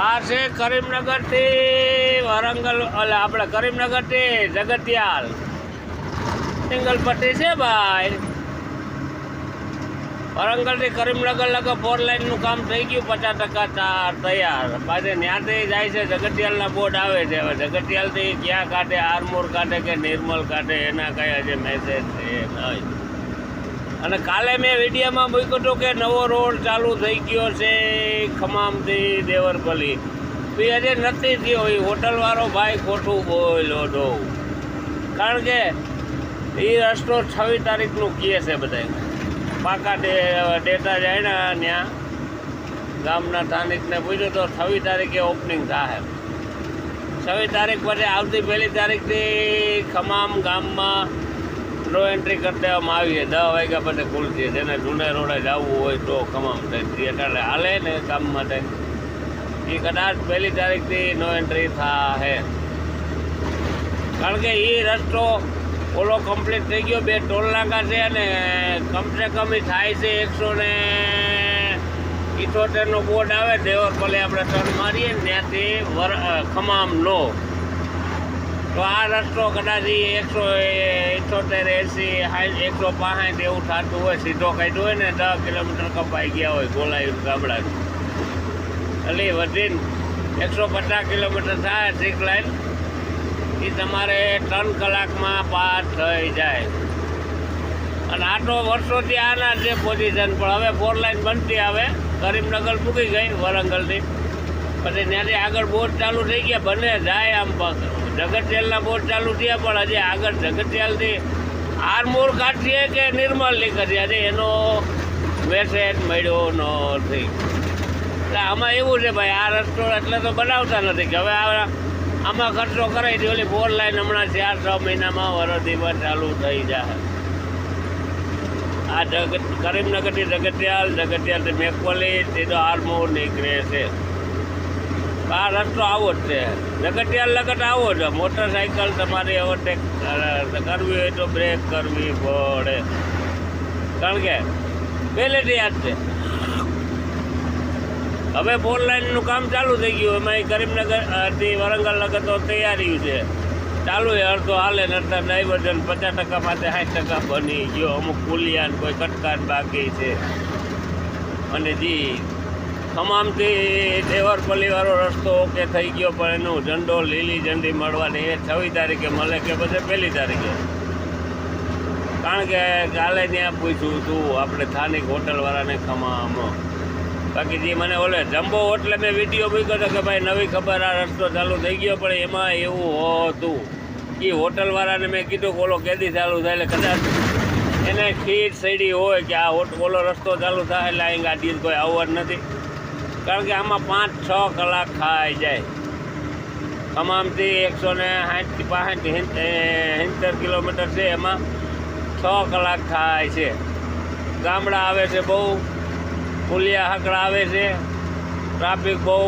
આ છે કરીમનગરથી વરંગલ, એટલે આપણે કરીમનગરથી જગતિયાલ સિંગલ પટ્ટી છે ભાઈ. વરંગલથી કરીમનગર લગભગ 4 લાઈનનું કામ થઈ ગયું, 50% તૈયાર. પાછી ત્યાંથી જાય છે જગતિયાલના બોર્ડ આવે છે. હવે જગતિયાલથી ક્યાં કાઢે, આરમોર કાઢે કે નિર્મલ કાઢે, એના કઈ હજી મેસેજ છે નહીં. અને કાલે મેં વિડીયોમાં મૂક્યું હતું કે નવો રોડ ચાલુ થઈ ગયો છે ખમામથી દેવરપલ્લી. એ હજી નથી થયો. એ હોટલવાળો ભાઈ ખોટું બોલ્યો હતો, કારણ કે એ રસ્તો 26 તારીખનું કહે છે બધા. પાકા ડેટા જાય ને ત્યાં ગામના સ્થાનિકને પૂછ્યું તો 26 તારીખે ઓપનિંગ થાય. 26 તારીખ પછી આવતી 1 તારીખથી ખમામ ગામમાં નો એન્ટ્રી કરી દેવામાં આવી છે. 10 વાગ્યા પછી ખુલશે. જેને જૂને રોડે જવું હોય તો ખમામ થાય એટલે હાલે ને કામ માટે. એ કદાચ 1 તારીખથી નો એન્ટ્રી થાય, કારણ કે એ રસ્તો ઓલો કમ્પ્લીટ થઈ ગયો. 2 ટોલ નાકા છે અને કમસે કમ થાય છે 178નો બોર્ડ આવે દેવરપલ્લી આપણે ટર્ન મારીએ ને ત્યાંથી ખમામનો. તો આ રસ્તો કદાચ 178, 80, 165 એવું થતું હોય. સીધો કાઢ્યો હોય ને 10 કિલોમીટર કપાઈ ગયા હોય ગોલાયું ગામડાનું, એટલે વધીને 150 કિલોમીટર થાય 6 લાઈન. એ તમારે 3 કલાકમાં પાર થઈ જાય. અને આ તો વર્ષોથી આના છે પોઝિશન. પણ હવે 4 લાઈન બનતી આવે. કરીમનગર મૂકી ગઈ વરંગલથી, પછી ત્યાંથી આગળ બોટ ચાલુ થઈ ગયા. બને જાય આમ જગતિયાલના બોટ ચાલુ થયા, પણ હજી આગળ જગતિયાલથી આરમોર કાઢીએ કે નિર્મલ નીકળીએ હજી એનો મેસેજ મળ્યો નથી. એટલે આમાં એવું છે ભાઈ, આ રસ્તો એટલે તો બનાવતા નથી કે હવે આમાં ખર્ચો કરાવી દે. ઓલી 4 લાઈન હમણાં 4-6 મહિનામાં વરદીમાં ચાલુ થઈ જાય. આ કરીમનગરથી જગતિયાલ, જગતિયાલથી મેકવલી, સીધો આરમોર નીકળે છે. આ રસ્તો આવો જ છે. જગતિયાલ લગત આવો છે. મોટરસાઇકલ તમારે ઓવરટેક કરવી હોય તો બ્રેક કરવી પડે, કારણ કે પહેલેથી યાદ છે. હવે 4 લાઈનનું કામ ચાલુ થઈ ગયું. એમાં કરીમનગરથી વરંગલ લગત તો તૈયારી છે ચાલુ. અડધો હાલે ને અડધા ડાયવર્ઝન 50% માટે 60% બની ગયો. અમુક પુલિયાન કોઈ કટકાટ બાકી છે. અને જી ખમામથી દેવરપલ્લીવાળો રસ્તો ઓકે થઈ ગયો, પણ એનું ઝંડો લીલી ઝંડી મળવાની એ 26 તારીખે મળે કે પછી 1 તારીખે. કારણ કે કાલે ત્યાં પૂછ્યું હતું આપણે સ્થાનિક હોટલવાળાને ખમામ. બાકી જે મને ઓલે જમ્બો હોટલે મેં વિડીયો મૂક્યો હતો કે ભાઈ નવી ખબર આ રસ્તો ચાલુ થઈ ગયો, પણ એમાં એવું હતું કે હોટલવાળાને મેં કીધું કે ઓલો કેદી ચાલુ થાય, એટલે કદાચ એને ખીર સડી હોય કે આ ઓલો રસ્તો ચાલુ થાય એટલે અહીં ગાડી કોઈ આવવાનું નથી. કારણ કે આમાં 5-6 કલાક ખાઈ જાય. ખમામથી 160-65 કિલોમીટર છે, એમાં 6 કલાક થાય છે. ગામડા આવે છે બહુ, પુલિયા હાકડા આવે છે, ટ્રાફિક બહુ,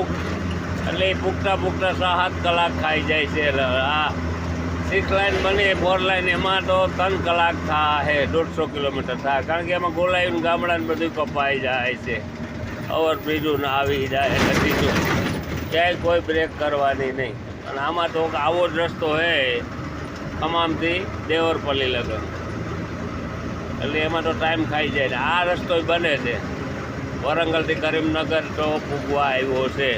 એટલે પૂગતા 6-7 કલાક ખાઈ જાય છે. આ 6 લાઈન બની 4 લાઈન એમાં તો 3 કલાક થાય, 150 કિલોમીટર થાય. કારણ કે એમાં ગોલાયું ગામડાને બધું કપાઈ જાય છે. ઓવરબ્રિજું ના આવી જાય એટલે બીજું ક્યાંય કોઈ બ્રેક કરવાની નહીં. અને આમાં તો આવો જ રસ્તો હે ખમામથી દેવરપલ્લી લગન, એટલે એમાં તો ટાઈમ ખાઈ જાય ને. આ રસ્તો બને છે વરંગલથી કરીમનગર તો પૂગવા આવ્યો છે.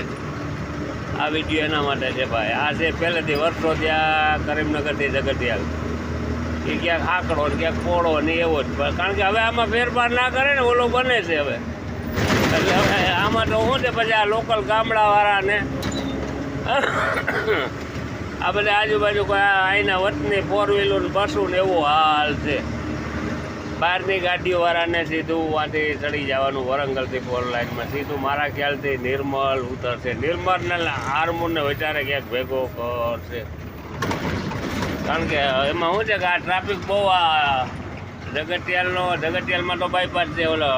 આ વિડીયો એના માટે છે ભાઈ. આ છે પહેલેથી વર્ષો ત્યાં કરીમનગરથી જગતિયાલ. એ ક્યાંક આંકડો ને ક્યાંક પોળો ને એવો જ, કારણ કે હવે આમાં ફેરફાર ના કરે ને ઓલો બને છે હવે. એટલે હવે આમાં તો શું છે પછી આ લોકલ ગામડાવાળાને આ બધા આજુબાજુ કોઈ અહીંના વતની 4 વ્હીલર બસું ને એવો હાલ છે. બહારની ગાડીઓવાળાને સીધું વાંથી ચડી જવાનું વરંગલથી 4 લાઈનમાં સીધું મારા ખ્યાલથી નિર્મલ ઉતરશે. નિર્મલને આરમોરને વિચારે ક્યાંક ભેગો કરશે, કારણ કે એમાં શું છે કે આ ટ્રાફિક બહુ આ જગતિયાલમાં તો બાયપાસ છે. ઓલો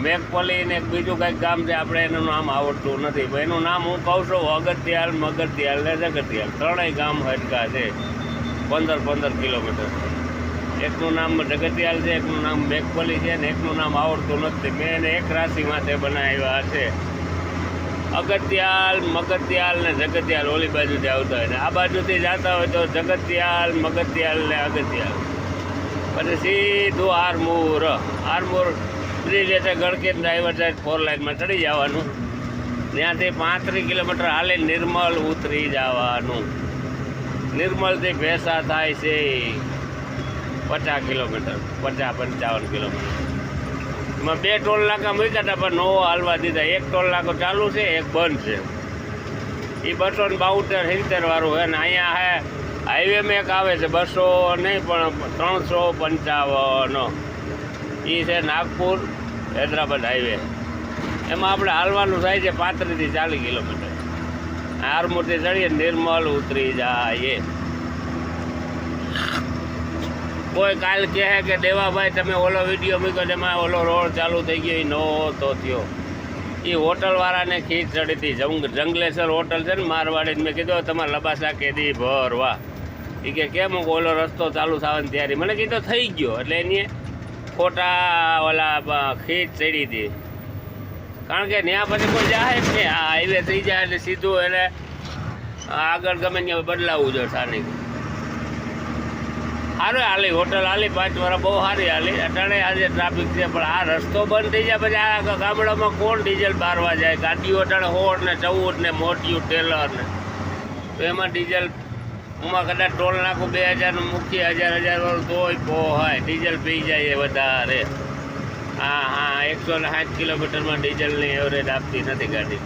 મેઘપલ્લી ને બીજું કંઈક ગામ છે, આપણે એનું નામ આવડતું નથી. એનું નામ હું કહું છું અગત્યાલ, મગતિયાલ ને જગતિયાલ. 3ય ગામ હરકા છે, 15-15 કિલોમીટર. એકનું નામ જગતિયાલ છે, એકનું નામ મેઘપલ્લી છે ને એકનું નામ આવડતું નથી. મેં એને એક રાશિ માથે બનાવ્યા છે. અગત્યાલ મગતિયાલ ને જગતિયાલ ઓલી બાજુથી આવતા હોય ને આ બાજુથી જતા હોય તો જગતિયાલ મગતિયાલ ને અગત્યાલ પછી સીધું આરમૂર બ્રિજ એટલે ગળકેટ ડ્રાઈવર સાઈડ 4 લાઇનમાં ચડી જવાનું. ત્યાંથી 35 કિલોમીટર હાલે નિર્મલ ઉતરી જવાનું. નિર્મલથી ભેંસા થાય છે 50 કિલોમીટર 50-55 કિલોમીટર. એમાં 2 ટોલ નાકા મૂક્યા હતા પણ નો હાલવા દીધા. 1 ટોલ નાકો ચાલુ છે, 1 બંધ છે. એ 272-70 વાળું છે ને અહીંયા હે હાઈવેમાં એક આવે છે 200 નહીં પણ 355. એ છે નાગપુર હૈદરાબાદ હાઈવે. એમાં આપણે હાલવાનું થાય છે 35 થી 40 કિલોમીટર. આરમૂરથી ચડીએ નિર્મલ ઉતરી જાય. કોઈ કાલ કહે કે દેવાભાઈ તમે ઓલો વિડીયો મૂક્યો જેમાં ઓલો રોડ ચાલુ થઈ ગયો એ નહોતો થયો. એ હોટલવાળાને ખીચ ચડી હતી. જંગલેશ્વર હોટલ છે ને મારવાડી. મેં કીધું તમારે લબાસા કેદી ભરવા. એ કે કેમ ઓલો રસ્તો ચાલુ થવાની તૈયારી. મને કીધું થઈ ગયો એટલે એની ખોટા ઓલા ખીચ ચડી હતી. કારણ કે ત્યાં પછી કોઈ જાય જ નહીં. આ હાઈવે થઈ જાય એટલે સીધું એટલે આગળ ગમે ત્યાં બદલાવવું જોઈએ. સ્થાનિક સારું હાલી હોટલ હાલી 5 વર્ષ બહુ સારી હાલી. અટાણે આજે ટ્રાફિક છે પણ આ રસ્તો બંધ થઈ જાય પછી આ ગામડામાં કોણ ડીઝલ બારવા જાય. ગાડીઓ અટાણે 16 ને 14 ને મોટિયું ટેલર ને તો એમાં ડીઝલ એમાં કદાચ ટોલ નાખું 2000 મૂકીએ 1000 વાળું તોય પોહાય. ડીઝલ પી જાય વધારે. હા 160 કિલોમીટરમાં ડીઝલની એવરેજ આપતી નથી ગાડી.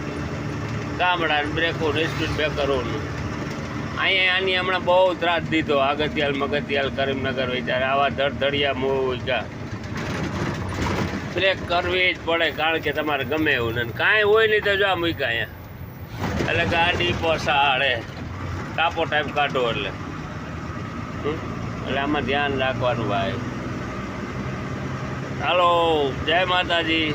ગામડાને બ્રેકો સ્પીડ બ્રેકરોનું અહીંયા આની હમણાં બહુ ત્રાસ દીધો. અગત્યાલ મગતિયાલ કરીમનગર વિચારે આવા ધડધડિયા મૂક્યા. બ્રેક કરવી જ પડે કારણ કે તમારે ગમે એવું ને કાંઈ હોય નહીં તો જો આ મૂક્યા અહીંયા એટલે ગાડી પોસાડે. કાપો ટાઈમ કાઢો એટલે આમાં ધ્યાન રાખવાનું ભાઈ. ચાલો જય માતાજી.